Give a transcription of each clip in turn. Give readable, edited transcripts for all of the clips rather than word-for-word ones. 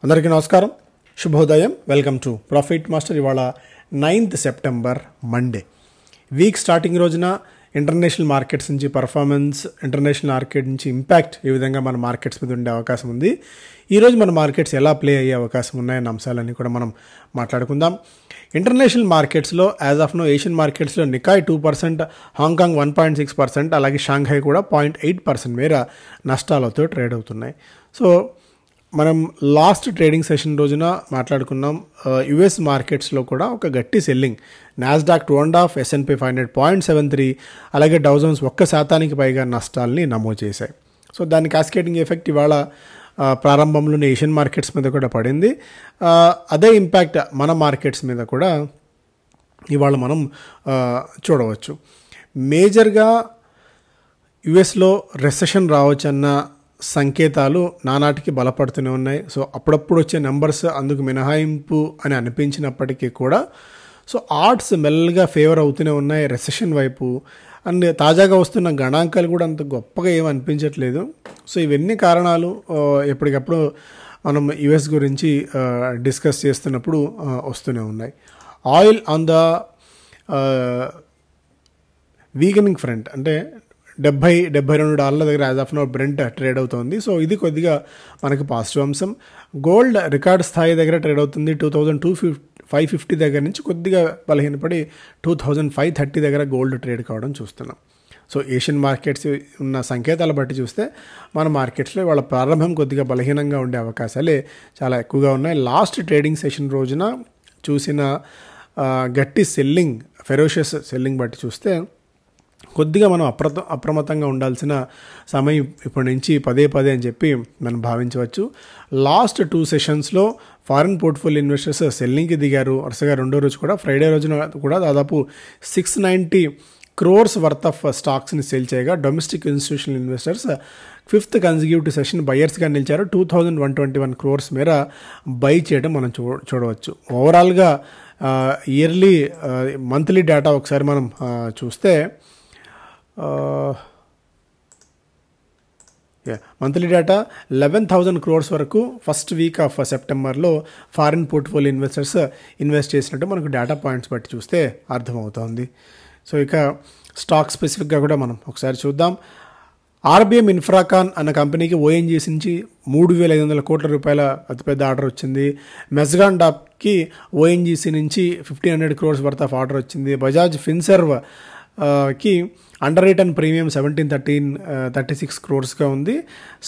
అందరికీ నమస్కారం, శుభోదయం. Welcome to profit master. ఇవాళ 9th September Monday. Week starting రోజున ఇంటర్నేషనల్ మార్కెట్స్ నుంచి పర్ఫార్మెన్స్, ఇంటర్నేషనల్ మార్కెట్ నుంచి ఇంపాక్ట్ ఏ విధంగా మన మార్కెట్స్ మీద ఉండే అవకాశం ఉంది, ఈరోజు మన మార్కెట్స్ ఎలా ప్లే అయ్యే అవకాశం ఉన్నాయన్న అంశాలన్నీ కూడా మనం మాట్లాడుకుందాం. ఇంటర్నేషనల్ మార్కెట్స్లో యాజ్ ఆఫ్ నో ఏషియన్ మార్కెట్స్లో నికాయ్ 2%, హాంకాంగ్ 1.6%, అలాగే షాంఘై కూడా 0.8% మేర నష్టాలతో ట్రేడ్ అవుతున్నాయి. సో మనం లాస్ట్ ట్రేడింగ్ సెషన్ రోజున మాట్లాడుకున్నాం, యుఎస్ మార్కెట్స్లో కూడా ఒక గట్టి సెల్లింగ్. నాస్డాక్ 2.5, S&P 500 0.73, అలాగే డౌ జోన్స్ 1% పైగా నష్టాలని నమోదు చేశాయి. సో దాని క్యాస్కేడింగ్ ఎఫెక్ట్ ఇవాళ ప్రారంభంలోనే ఏషియన్ మార్కెట్స్ మీద కూడా పడింది. అదే ఇంపాక్ట్ మన మార్కెట్స్ మీద కూడా ఇవాళ మనం చూడవచ్చు. మేజర్గా యుఎస్లో రెసెషన్ రావచ్చన్న సంకేతాలు నానాటికి బలపడుతూనే ఉన్నాయి. సో అప్పుడప్పుడు వచ్చే నెంబర్స్ అందుకు మినహాయింపు అని అనిపించినప్పటికీ కూడా సో ఆర్ట్స్ మెల్లగా ఫేవర్ అవుతూనే ఉన్నాయి రెసెషన్ వైపు. అండ్ తాజాగా వస్తున్న గణాంకాలు కూడా అంత గొప్పగా ఏమి అనిపించట్లేదు. సో ఇవన్నీ కారణాలు ఎప్పటికప్పుడు మనం యుఎస్ గురించి డిస్కస్ చేస్తున్నప్పుడు వస్తూనే ఉన్నాయి. Oil on the weakening front, అంటే $72 దగ్గర as of now Brent trade అవుతుంది. సో ఇది కొద్దిగా మనకి పాజిటివ్ అంశం. గోల్డ్ రికార్డ్ స్థాయి దగ్గర ట్రేడ్ అవుతుంది. 2250 దగ్గర నుంచి కొద్దిగా బలహీనపడి 2530 దగ్గర గోల్డ్ ట్రేడ్ కావడం చూస్తున్నాం. సో ఏషియన్ మార్కెట్స్ ఉన్న సంకేతాలు బట్టి చూస్తే మన మార్కెట్స్లో వాళ్ళ ప్రారంభం కొద్దిగా బలహీనంగా ఉండే అవకాశాలే చాలా ఎక్కువగా ఉన్నాయి. లాస్ట్ ట్రేడింగ్ సెషన్ రోజున చూసిన గట్టి సెల్లింగ్, ఫెరోషియస్ సెల్లింగ్ బట్టి చూస్తే కొద్దిగా మనం అప్రమత్తంగా ఉండాల్సిన సమయం ఇప్పటి నుంచి పదే అని చెప్పి మనం భావించవచ్చు. లాస్ట్ 2 సెషన్స్లో ఫారిన్ పోర్ట్ఫోలియో ఇన్వెస్టర్స్ సెల్లింగ్కి దిగారు. వరుసగా రెండో రోజు కూడా, ఫ్రైడే రోజున కూడా దాదాపు 690 crores వర్త్ ఆఫ్ స్టాక్స్ని సేల్ చేయగా domestic institutional investors 5th consecutive session బయర్స్గా నిలిచారు. 2121 crores మేర బై చేయడం మనం చూడవచ్చు. ఓవరాల్గా ఇయర్లీ మంత్లీ డేటా ఒకసారి మనం చూస్తే మంత్లీ డేటా 11,000 crores వరకు ఫస్ట్ వీక్ ఆఫ్ సెప్టెంబర్లో ఫారిన్ పోర్ట్ఫోలియో ఇన్వెస్టర్స్ ఇన్వెస్ట్ చేసినట్టు మనకు డేటా పాయింట్స్ బట్టి చూస్తే అర్థమవుతోంది. సో ఇక స్టాక్ స్పెసిఫిక్గా కూడా మనం ఒకసారి చూద్దాం. ఆర్బిఎం ఇన్ఫ్రాకాన్ అన్న కంపెనీకి ఓఎన్జీసీ నుంచి 3,500 కోట్ల రూపాయల అతిపెద్ద ఆర్డర్ వచ్చింది. మెజ్గాన్ డాప్కి ఓఎన్జీసీ నుంచి 1,500 crores వర్త్ ఆఫ్ ఆర్డర్ వచ్చింది. బజాజ్ ఫిన్సర్వ్ కి అండర్ రిటర్న్ ప్రీమియం 36 crores ఉంది.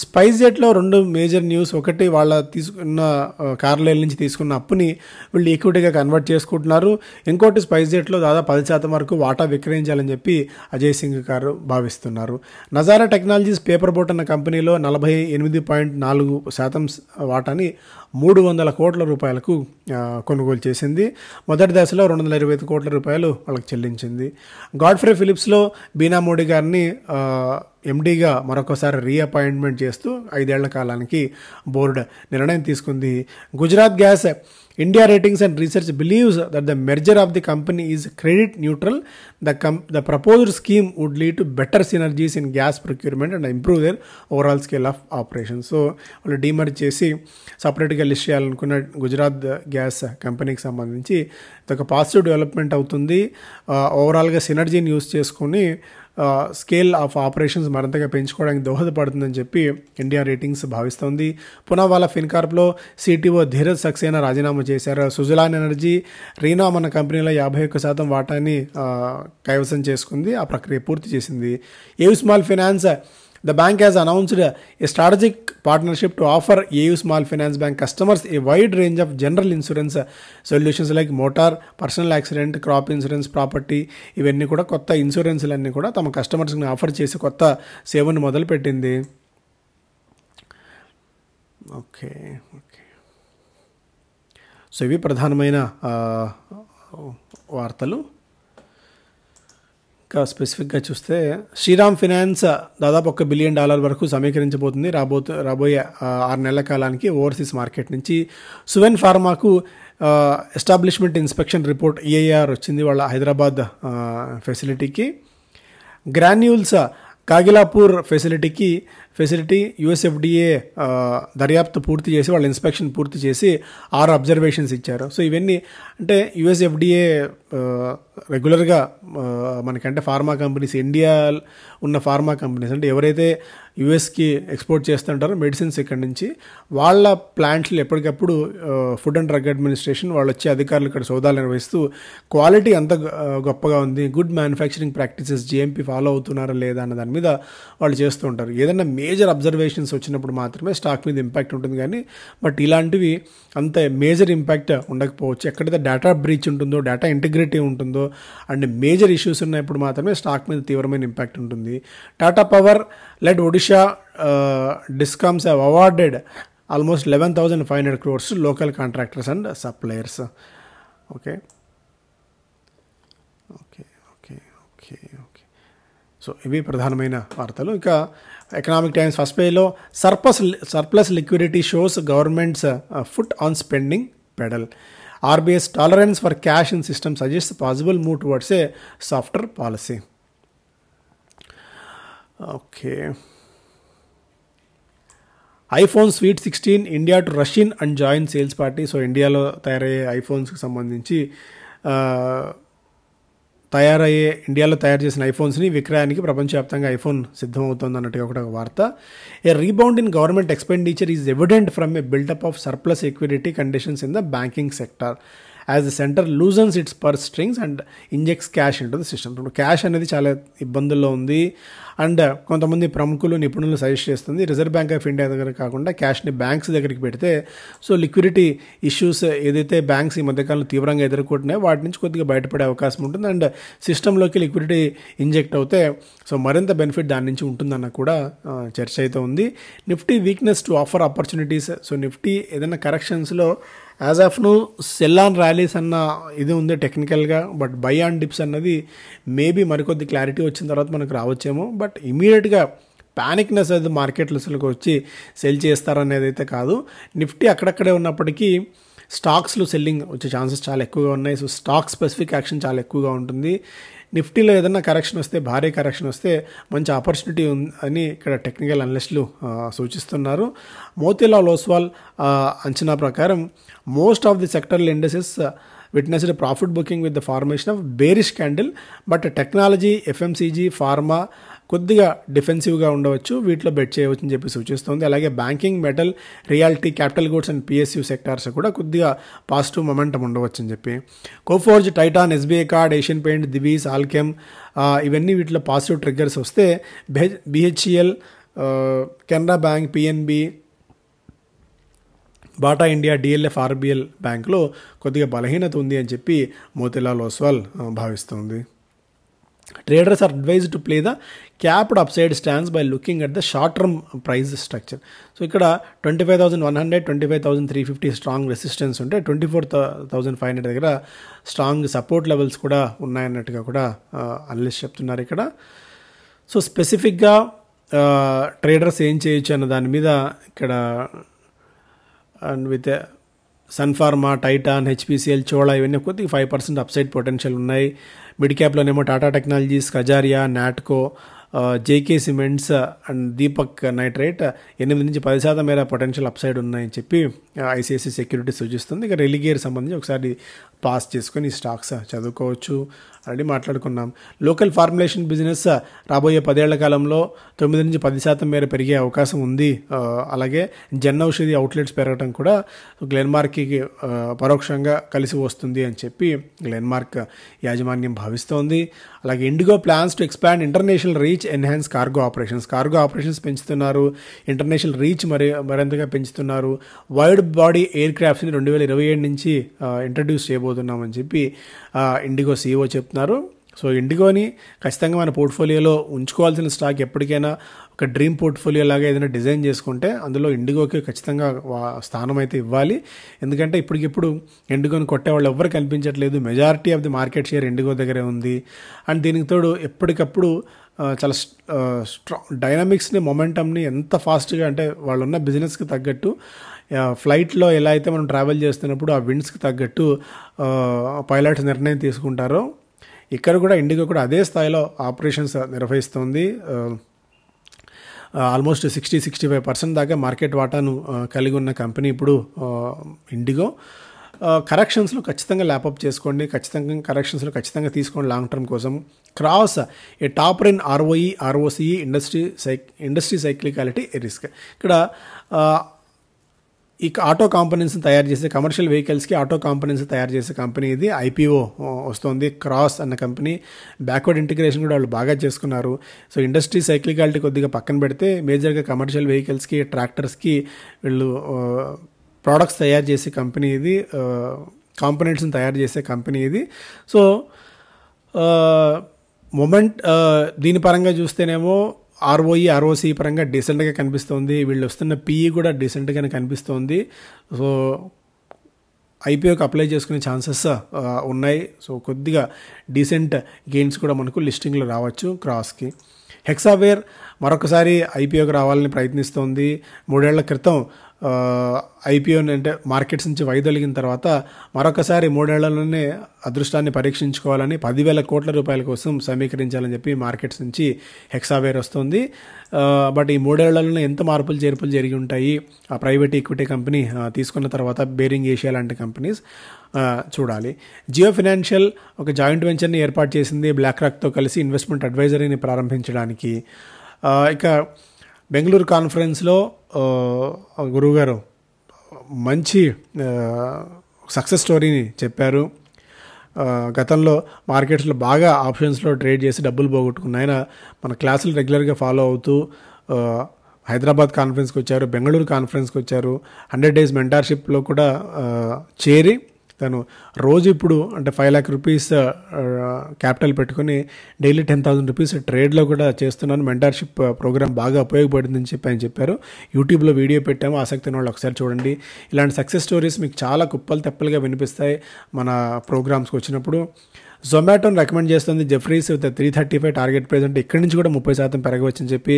స్పైస్ జెట్లో 2 మేజర్ న్యూస్. ఒకటి, వాళ్ళ తీసుకున్న కార్లైల్ నుంచి తీసుకున్న అప్పుని వీళ్ళు ఈక్విటీగా కన్వర్ట్ చేసుకుంటున్నారు. ఇంకోటి, స్పైస్ జెట్లో దాదాపు 10% వరకు వాటా విక్రయించాలని చెప్పి అజయ్ సింగ్ గారు భావిస్తున్నారు. నజారా టెక్నాలజీస్ పేపర్ బోట్ అన్న కంపెనీలో 48.4% వాటాని 300 కోట్ల రూపాయలకు కొనుగోలు చేసింది. మొదటి దశలో 225 కోట్ల రూపాయలు వాళ్ళకి చెల్లించింది. గాడ్ఫ్రే ఫిలిప్స్లో బీనా మోడీ గారిని ఎండీగా మరొకసారి రీఅపాయింట్మెంట్ చేస్తూ 5 ఏళ్ల కాలానికి బోర్డు నిర్ణయం తీసుకుంది. Gujarat gas India ratings and research believes that the merger of the company is credit neutral. The proposed scheme would lead to better synergies in gas procurement and improve their overall scale of operation. So వాళ్ళు demerge చేసి సపరేట్గా list చేయాలనుకున్న Gujarat gas కంపెనీకి సంబంధించి ఇదొక positive development అవుతుంది. ఓవరాల్గా సినర్జీని use చేసుకొని స్కేల్ ఆఫ్ ఆపరేషన్స్ మరింతగా పెంచుకోవడానికి దోహదపడుతుందని చెప్పి ఇండియా రేటింగ్స్ భావిస్తోంది. పునావాలా ఫిన్కార్ప్లో సిటిఓ ధీరజ్ సక్సేనా రాజీనామా చేశారు. సుజలాన్ ఎనర్జీ రీనామ్ అన్న కంపెనీలో 51% వాటాని కైవసం చేసుకుంది. ఆ ప్రక్రియ పూర్తి చేసింది. AU small finance, the bank has announced a strategic partnership to offer AU Small Finance Bank customers a wide range of general insurance solutions like motor, personal accident, crop insurance, property. ఇవన్నీ కూడా కొత్త ఇన్సూరెన్స్లన్నీ కూడా తమ కస్టమర్స్ని offer చేసి కొత్త సేవను మొదలుపెట్టింది. Okay. So ఇవి ప్రధానమైన వార్తలు. ఇంకా స్పెసిఫిక్గా చూస్తే శ్రీరామ్ ఫైనాన్స్ దాదాపు $1 బిలియన్ వరకు సమీకరించబోతుంది రాబోయే 6 నెలల కాలానికి ఓవర్సీస్ మార్కెట్ నుంచి. Suven ఫార్మాకు establishment inspection report EIR వచ్చింది వాళ్ళ హైదరాబాద్ ఫెసిలిటీకి. గ్రాన్యూల్స్ కాగిలాపూర్ ఫెసిలిటీకి ఫెసిలిటీ యూఎస్ఎఫ్డిఏ దర్యాప్తు పూర్తి చేసి వాళ్ళ ఇన్స్పెక్షన్ పూర్తి చేసి 6 అబ్జర్వేషన్స్ ఇచ్చారు. సో ఇవన్నీ అంటే యూఎస్ఎఫ్డిఏ రెగ్యులర్గా మనకంటే ఫార్మా కంపెనీస్, ఇండియా ఉన్న ఫార్మా కంపెనీస్ అంటే ఎవరైతే యూఎస్కి ఎక్స్పోర్ట్ చేస్తుంటారో మెడిసిన్స్ ఇక్కడ నుంచి, వాళ్ళ ప్లాంట్లు ఎప్పటికప్పుడు ఫుడ్ అండ్ డ్రగ్ అడ్మినిస్ట్రేషన్ వాళ్ళు వచ్చే అధికారులు ఇక్కడ సోదాలు నిర్వహిస్తూ క్వాలిటీ అంత గొప్పగా ఉంది, good manufacturing practices GMP follow అవుతున్నారా లేదా అన్న దాని మీద వాళ్ళు చేస్తూ ఉంటారు. ఏదైనా మేజర్ అబ్జర్వేషన్స్ వచ్చినప్పుడు మాత్రమే స్టాక్ మీద ఇంపాక్ట్ ఉంటుంది కానీ బట్ ఇలాంటివి అంత మేజర్ ఇంపాక్ట్ ఉండకపోవచ్చు. ఎక్కడైతే డేటా బ్రీచ్ ఉంటుందో, డేటా ఇంటిగ్రిటీ ఉంటుందో అండ్ మేజర్ ఇష్యూస్ ఉన్నప్పుడు మాత్రమే స్టాక్ మీద తీవ్రమైన ఇంపాక్ట్ ఉంటుంది. Tata power led Odisha discoms have awarded almost 11,500 crores to local contractors and suppliers. Okay okay okay okay okay so ఇవి ప్రధానమైన వార్తలు. ఇంకా ఎకనామిక్ టైమ్స్ ఫస్ట్ పేజ్లో surplus liquidity shows government's foot on spending pedal. RBI's tolerance for cash in system suggests possible move towards a softer policy. Okay. iPhone Sweet 16 India to rush in and join sales party. So ఇండియాలో తయారయ్యే ఐఫోన్స్కి సంబంధించి ఇండియాలో తయారు చేసిన ఐఫోన్స్ని విక్రయానికి ప్రపంచవ్యాప్తంగా iPhone సిద్ధమవుతోంది అన్నట్టుగా ఒక వార్త. A rebound in government expenditure is evident from a build up of surplus liquidity conditions in the banking sector as the centre loosens its purse strings and injects cash into the system. ఇప్పుడు cash అనేది చాలా ఇబ్బందుల్లో ఉంది and కొంతమంది ప్రముఖులు నిపుణులు suggest చేస్తుంది reserve bank of India దగ్గర కాకుండా క్యాష్ని బ్యాంక్స్ దగ్గరికి పెడితే సో లిక్విడిటీ ఇష్యూస్ ఏదైతే బ్యాంక్స్ ఈ మధ్యకాలంలో తీవ్రంగా ఎదుర్కొంటున్నాయో వాటి నుంచి కొద్దిగా బయటపడే అవకాశం ఉంటుంది అండ్ సిస్టంలోకి లిక్విడిటీ ఇంజెక్ట్ అవుతే సో మరింత బెనిఫిట్ దాని నుంచి ఉంటుందన్న కూడా చర్చ అయితే ఉంది. Nifty weakness to offer opportunities. So Nifty ఏదైనా కరెక్షన్స్లో యాజ్ ఆఫ్ ను సెల్ ఆన్ ర్యాలీస్ అన్న ఇది ఉంది టెక్నికల్గా, బట్ బై ఆన్ డిప్స్ అన్నది మేబీ మరికొద్ది క్లారిటీ వచ్చిన తర్వాత మనకు రావచ్చేమో. బట్ ఇమీడియట్గా ప్యానిక్నెస్ అది మార్కెట్లకి వచ్చి సెల్ చేస్తారనేది అయితే కాదు. నిఫ్టీ అక్కడక్కడే ఉన్నప్పటికీ స్టాక్స్లో సెల్లింగ్ వచ్చే ఛాన్సెస్ చాలా ఎక్కువగా ఉన్నాయి. సో స్టాక్ స్పెసిఫిక్ యాక్షన్ చాలా ఎక్కువగా ఉంటుంది. నిఫ్టీలో ఏదైనా కరెక్షన్ వస్తే, భారీ కరెక్షన్ వస్తే మంచి ఆపర్చునిటీ అని ఇక్కడ టెక్నికల్ అనలిస్టులు సూచిస్తున్నారు. మోతీలాల్ ఓస్వాల్ అంచనా ప్రకారం most of the sectoral indices witnessed profit booking with the formation of bearish candle, but technology, FMCG, pharma కొద్దిగా డిఫెన్సివ్గా ఉండవచ్చు, వీటిలో బెట్ చేయవచ్చు అని చెప్పి సూచిస్తుంది. అలాగే banking, metal, realty, capital goods and PSU sectors కూడా కొద్దిగా పాజిటివ్ మొమెంటం ఉండవచ్చు అని చెప్పి. కోఫోర్జ్, టైటాన్, ఎస్బీఐ కార్డ్, ఏషియన్ పెయింట్, దివీస్, ఆల్కెమ్ ఇవన్నీ వీటిలో పాజిటివ్ ట్రిగ్గర్స్ వస్తే BHEL, Canara bank, PNB, Bata India, DLF, RBL బ్యాంకులో కొద్దిగా బలహీనత ఉంది అని చెప్పి మోతీలాల్ ఓస్వాల్ భావిస్తుంది. Traders are advised to play the capped upside stance by looking at the short-term price structure. So ఇక్కడ 25,100, 25,350 స్ట్రాంగ్ రెసిస్టెన్స్ ఉంటే 24,500 దగ్గర స్ట్రాంగ్ సపోర్ట్ లెవెల్స్ కూడా ఉన్నాయన్నట్టుగా కూడా అనలిస్ట్ చెప్తున్నారు ఇక్కడ. సో స్పెసిఫిక్గా ట్రేడర్స్ ఏం చేయొచ్చు అన్న దాని మీద ఇక్కడ and with Sun Pharma, Titan, HPCL, Chola ఇవన్నీ కొద్దిగా 5% అప్సైడ్ పొటెన్షియల్ ఉన్నాయి. మిడ్ క్యాప్లోనేమో టాటా టెక్నాలజీస్, కజారియా, నాట్కో, జేకే సిమెంట్స్ అండ్ దీపక్ నైట్రేట్ 8-10% మేర పొటెన్షియల్ అప్సైడ్ ఉన్నాయని చెప్పి ఐసిఐసి సెక్యూరిటీ సూచిస్తుంది. ఇక రెలిగేర్ సంబంధించి ఒకసారి పాస్ చేసుకొని ఈ స్టాక్స్ చదువుకోవచ్చు. ఆల్రెడీ మాట్లాడుకున్నాం. లోకల్ ఫార్ములేషన్ బిజినెస్ రాబోయే 10 ఏళ్ల కాలంలో 9-10% మేర పెరిగే అవకాశం ఉంది. అలాగే జన్ ఔషధి అవుట్లెట్స్ పెరగడం కూడా గ్లెన్మార్క్కి పరోక్షంగా కలిసి వస్తుంది అని చెప్పి గ్లెన్మార్క్ యాజమాన్యం భావిస్తోంది. అలాగే IndiGo plans to expand international reach, enhance cargo operations పెంచుతున్నారు. ఇంటర్నేషనల్ రీచ్ మరింతగా పెంచుతున్నారు. వైడ్ బాడీ ఎయిర్ క్రాఫ్ట్స్ని 2027 నుంచి ఇంట్రడ్యూస్ చేయబోతున్నామని చెప్పి ఇండిగో CEO చెప్తున్నారు. సో ఇండిగోని ఖచ్చితంగా మన పోర్ట్ఫోలియోలో ఉంచుకోవాల్సిన స్టాక్ ఎప్పటికైనా ఒక డ్రీమ్ పోర్ట్ఫోలియో లాగా ఏదైనా డిజైన్ చేసుకుంటే అందులో ఇండిగోకి ఖచ్చితంగా స్థానం అయితే ఇవ్వాలి. ఎందుకంటే ఇప్పటికిప్పుడు ఇండిగోని కొట్టేవాళ్ళు ఎవ్వరు కనిపించట్లేదు. Majority of the market share IndiGo దగ్గరే ఉంది. అండ్ దీనికి తోడు ఎప్పటికప్పుడు చాలా డైనమిక్స్ని, మొమెంటమ్ని ఎంత ఫాస్ట్గా అంటే వాళ్ళు ఉన్న బిజినెస్కి తగ్గట్టు ఫ్లైట్లో ఎలా అయితే మనం ట్రావెల్ చేస్తున్నప్పుడు ఆ విండ్స్కి తగ్గట్టు పైలట్స్ నిర్ణయం తీసుకుంటారో ఇక్కడ కూడా ఇండిగో కూడా అదే స్థాయిలో ఆపరేషన్స్ నిర్వహిస్తుంది. ఆల్మోస్ట్ 60-65% దాకా మార్కెట్ వాటాను కలిగి ఉన్న కంపెనీ ఇప్పుడు ఇండిగో. కరెక్షన్స్లో ఖచ్చితంగా ల్యాపప్ చేసుకోండి, కరెక్షన్స్లో ఖచ్చితంగా తీసుకోండి లాంగ్ టర్మ్ కోసం. Cross A topper in ROE, ROCE, industry cyclicality risk. ఇక్కడ ఈ ఆటో కాంపోనెంట్స్ని తయారు చేసే కమర్షియల్ వెహికల్స్కి ఆటో కాంపోనెంట్స్ తయారు చేసే కంపెనీ ఇది. IPO వస్తుంది. క్రాస్ అన్న కంపెనీ బ్యాక్వర్డ్ ఇంటిగ్రేషన్ కూడా వాళ్ళు బాగా చేసుకున్నారు. సో ఇండస్ట్రీ సైక్లికాలిటీ కొద్దిగా పక్కన పెడితే మేజర్గా కమర్షియల్ వెహికల్స్కి, ట్రాక్టర్స్కి వీళ్ళు ప్రోడక్ట్స్ తయారు చేసే కంపెనీ ఇది, కాంపోనెంట్స్ని తయారు చేసే కంపెనీ ఇది. సో దీని పరంగా చూస్తేనేమో ROE, ROCE పరంగా డీసెంట్గా కనిపిస్తుంది. వీళ్ళు వస్తున్న PE కూడా డీసెంట్గానే కనిపిస్తుంది. సో IPOకి అప్లై చేసుకునే ఛాన్సెస్ ఉన్నాయి. సో కొద్దిగా డీసెంట్ గెయిన్స్ కూడా మనకు లిస్టింగ్లో రావచ్చు క్రాస్కి. హెక్సావేర్ మరొకసారి IPOకి రావాలని ప్రయత్నిస్తోంది. 3 ఏళ్ల క్రితం IPO అంటే మార్కెట్స్ నుంచి వైదొలిగిన తర్వాత మరొకసారి 3 ఏళ్లలోనే అదృష్టాన్ని పరీక్షించుకోవాలని 10,000 కోట్ల రూపాయల కోసం సమీకరించాలని చెప్పి మార్కెట్స్ నుంచి హెక్సావేర్ వస్తుంది. బట్ ఈ 3 ఏళ్లలోనే ఎంత మార్పులు చేర్పులు జరిగి ఉంటాయి ఆ ప్రైవేట్ ఈక్విటీ కంపెనీ తీసుకున్న తర్వాత, బేరింగ్ ఏషియా లాంటి కంపెనీస్ చూడాలి. జియో ఫైనాన్షియల్ ఒక జాయింట్ వెంచర్ని ఏర్పాటు చేసింది బ్లాక్ రాక్తో కలిసి ఇన్వెస్ట్మెంట్ అడ్వైజరీని ప్రారంభించడానికి. ఇక బెంగళూరు కాన్ఫరెన్స్లో గురువుగారు మంచి సక్సెస్ స్టోరీని చెప్పారు. గతంలో మార్కెట్స్లో బాగా ఆప్షన్స్లో ట్రేడ్ చేసి డబ్బులు పోగొట్టుకున్న ఆయన మన క్లాసులు రెగ్యులర్గా ఫాలో అవుతూ హైదరాబాద్ కాన్ఫరెన్స్కి వచ్చారు, బెంగళూరు కాన్ఫరెన్స్కి వచ్చారు. 100 days మెంటార్షిప్లో కూడా చేరి తను రోజు ఇప్పుడు అంటే 5 lakh rupees క్యాపిటల్ పెట్టుకుని డైలీ 10,000 rupees ట్రేడ్లో కూడా చేస్తున్నాను. మెంటార్షిప్ ప్రోగ్రామ్ బాగా ఉపయోగపడిందని చెప్పి ఆయన చెప్పారు. యూట్యూబ్లో వీడియో పెట్టాము, ఆసక్తి ఉన్న వాళ్ళు ఒకసారి చూడండి. ఇలాంటి సక్సెస్ స్టోరీస్ మీకు చాలా కుప్పలు తెప్పలుగా వినిపిస్తాయి మన ప్రోగ్రామ్స్కి వచ్చినప్పుడు. జొమాటోని రికమెండ్ చేస్తుంది జెఫ్రీస్ విత్ 335 టార్గెట్ ప్రైస్, అంటే ఇక్కడి నుంచి కూడా 30% పెరగవచ్చని చెప్పి.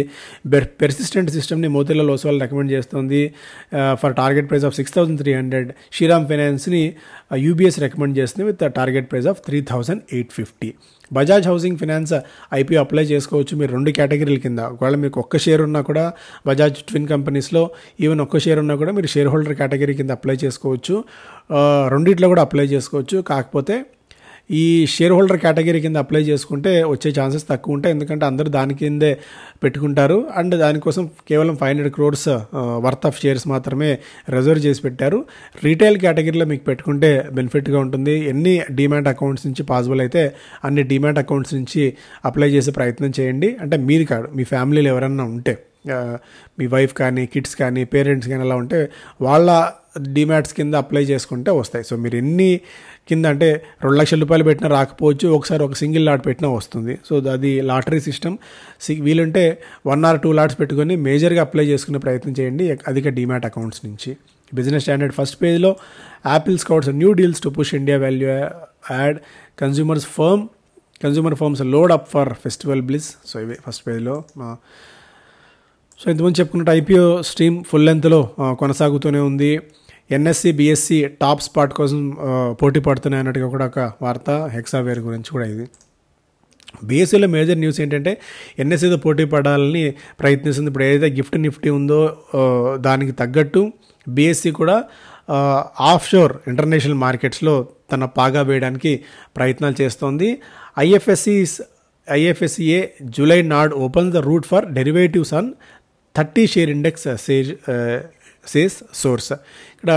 పెర్సిస్టెంట్ సిస్టమ్ని మోతీలాల్ ఓస్వాల్ రికమెండ్ చేస్తుంది for target price of 6,300. Shriram ఫైనాన్స్ని UBS రికమెండ్ చేస్తుంది with target price of 3,850. Bajaj Housing Finance IPO apply చేసుకోవచ్చు మీరు 2 కేటగిరీల కింద. ఒకవేళ మీకు ఒక్క షేర్ ఉన్నా కూడా బజాజ్ ట్విన్ కంపెనీస్లో ఈవెన్ ఒక్క షేర్ ఉన్నా కూడా మీరు షేర్ హోల్డర్ కేటగిరీ కింద అప్లై చేసుకోవచ్చు. రెండిట్లో కూడా అప్లై చేసుకోవచ్చు. కాకపోతే ఈ షేర్ హోల్డర్ కేటగిరీ కింద అప్లై చేసుకుంటే వచ్చే ఛాన్సెస్ తక్కువ ఉంటాయి, ఎందుకంటే అందరూ దాని కిందే పెట్టుకుంటారు. అండ్ దానికోసం కేవలం 500 crores వర్త్ ఆఫ్ షేర్స్ మాత్రమే రిజర్వ్ చేసి పెట్టారు. రీటైల్ కేటగిరీలో మీకు పెట్టుకుంటే బెనిఫిట్గా ఉంటుంది. ఎన్ని డీమ్యాట్ అకౌంట్స్ నుంచి పాసిబుల్ అయితే అన్ని డీమ్యాట్ అకౌంట్స్ నుంచి అప్లై చేసే ప్రయత్నం చేయండి. అంటే మీరు కాదు, మీ ఫ్యామిలీలో ఎవరన్నా ఉంటే, మీ వైఫ్ కానీ, కిడ్స్ కానీ, పేరెంట్స్ కానీ అలా ఉంటే వాళ్ళ డీమ్యాట్స్ కింద అప్లై చేసుకుంటే వస్తాయి. సో మీరు ఎన్ని కింద అంటే 2 లక్షల రూపాయలు పెట్టినా రాకపోవచ్చు, ఒకసారి ఒక సింగిల్ లాట్ పెట్టినా వస్తుంది. సో అది లాటరీ సిస్టమ్. వీలుంటే 1 or 2 లాట్స్ పెట్టుకొని మేజర్గా అప్లై చేసుకునే ప్రయత్నం చేయండి అధిక డీమ్యాట్ అకౌంట్స్ నుంచి. బిజినెస్ స్టాండర్డ్ ఫస్ట్ పేజ్లో Apple scouts new deals to push India value add, consumer firms load up for festival bliss. So ఇవి ఫస్ట్ పేజ్లో. సో ఇంతకుముందు చెప్పుకున్నట్టు IPO స్ట్రీమ్ ఫుల్ లెంత్లో కొనసాగుతూనే ఉంది. NSE, BSE టాప్ స్పాట్ కోసం పోటీ పడుతున్నాయి అన్నట్టుగా కూడా ఒక వార్త. హెక్సావేర్ గురించి కూడా ఇది. BSEలో మేజర్ న్యూస్ ఏంటంటే NSEతో పోటీ పడాలని ప్రయత్నిస్తుంది. ఇప్పుడు ఏదైతే గిఫ్ట్ నిఫ్టీ ఉందో దానికి తగ్గట్టు BSE కూడా ఆఫ్ షోర్ ఇంటర్నేషనల్ మార్కెట్స్లో తన పాగా వేయడానికి ప్రయత్నాలు చేస్తోంది. IFSCA July nod opens the route for derivatives on 30 share index says source. ఇక్కడ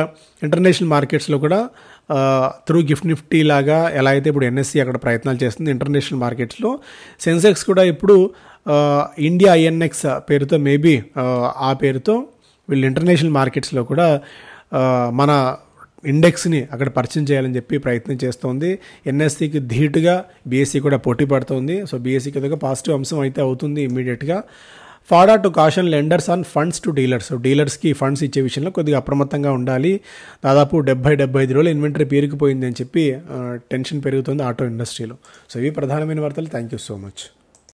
ఇంటర్నేషనల్ మార్కెట్స్లో కూడా త్రూ గిఫ్ట్ నిఫ్టీ లాగా ఎలా అయితే ఇప్పుడు NSE అక్కడ ప్రయత్నాలు చేస్తుంది ఇంటర్నేషనల్ మార్కెట్స్లో, సెన్సెక్స్ కూడా ఇప్పుడు ఇండియా INX పేరుతో మేబీ ఆ పేరుతో వీళ్ళు ఇంటర్నేషనల్ మార్కెట్స్లో కూడా మన ఇండెక్స్ని అక్కడ పరిచయం చేయాలని చెప్పి ప్రయత్నం చేస్తోంది. NSEకి ధీటుగా BSE కూడా పోటీ పడుతోంది. సో BSEకి ఒక పాజిటివ్ అంశం అయితే అవుతుంది ఇమ్మీడియట్గా. FADA to caution lenders on funds to dealers. డీలర్స్కి ఫండ్స్ ఇచ్చే విషయంలో కొద్దిగా అప్రమత్తంగా ఉండాలి. దాదాపు 70-75 రోజులు ఇన్వెంటరీ పేరుకుపోయింది అని చెప్పి టెన్షన్ పెరుగుతుంది ఆటో ఇండస్ట్రీలో. సో ఇవి ప్రధానమైన వార్తలు. Thank you so much.